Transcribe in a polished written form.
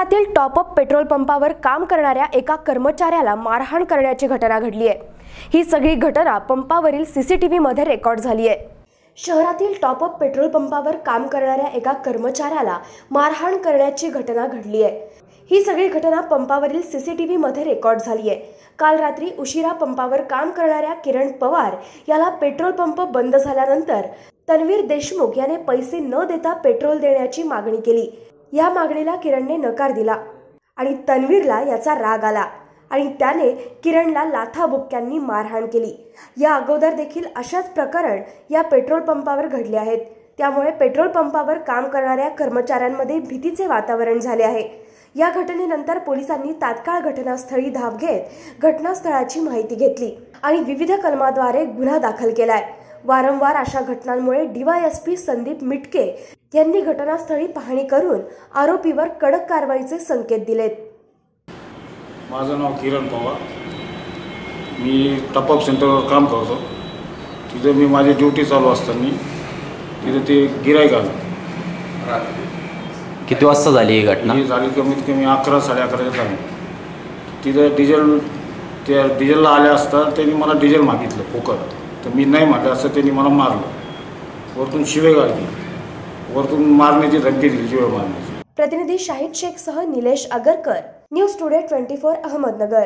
शहरातील top up petrol पंपावर काम करणाऱ्या एका कर्मचाऱ्याला मारहाण करण्याची घटना घडली आहे। ही सगळी घटना पंपावरील सीसीटीव्ही मध्ये रेकॉर्ड झाली आहे। शहरातील टॉपअप पेट्रोल पंपावर काम करणाऱ्या एका कर्मचाऱ्याला मारहाण करण्याची घटना घडली आहे। ही सगळी घटना पंपावरील सीसीटीव्ही मध्ये रेकॉर्ड झाली आहे। काल रात्री उशिरा पंपावर काम करणाऱ्या किरण पवार याला पेट्रोल पंप बंद झाल्यानंतर तन्वीर देशमुख याने पैसे न देता पेट्रोल देण्याची मागणी केली। या मागणीला किरणने नकार दिला आणि तन्वीरला याचा राग आला आणि त्याने किरणला लाथाबुक्क्यांनी मारहाण केली। या अगोदर देखील अशाच प्रकरण या पेट्रोल पंपावर घडले आहेत। त्यामुळे पेट्रोल पंपावर काम करणाऱ्या कर्मचाऱ्यांमध्ये भीतीचे वातावरण झाले आहे। या घटनेनंतर पोलिसांनी तात्काळ घटनास्थळी धाव घेत घटनास्थळाची माहिती घेतली आणि विविध कलमाद्वारे गुन्हा दाखल केलाय। वारंवार अशा घटनांमुळे डीवायएसपी संदीप मिटके यांनी घटनास्थळी पाहणी करून आरोपीवर कडक कारवाईचे संकेत दिलेत। माझं नाव किरण पवार, मी टॉपअप सेंटरवर काम करतो। तिथे मी माझी ड्युटी चालू असताना तिथे ते गिराईक आलं। किती वाजता झाली ही घटना? ही झाली कमीत कमी 11 साडेअकराच्या दरम्यान। तिथे डिझेलला आले असता त्यांनी मला डिझेल मागितलं फुकट, तर मी नाही म्हटलं असं त्यांनी मला मारलं। वरतून शिवेगाळ केली, वरतून मारण्याची धमकी दिली, शिवे मारण्याची। प्रतिनिधी शाहिद शेख सह निलेश अगरकर, न्यूज टुडे 24 अहमदनगर।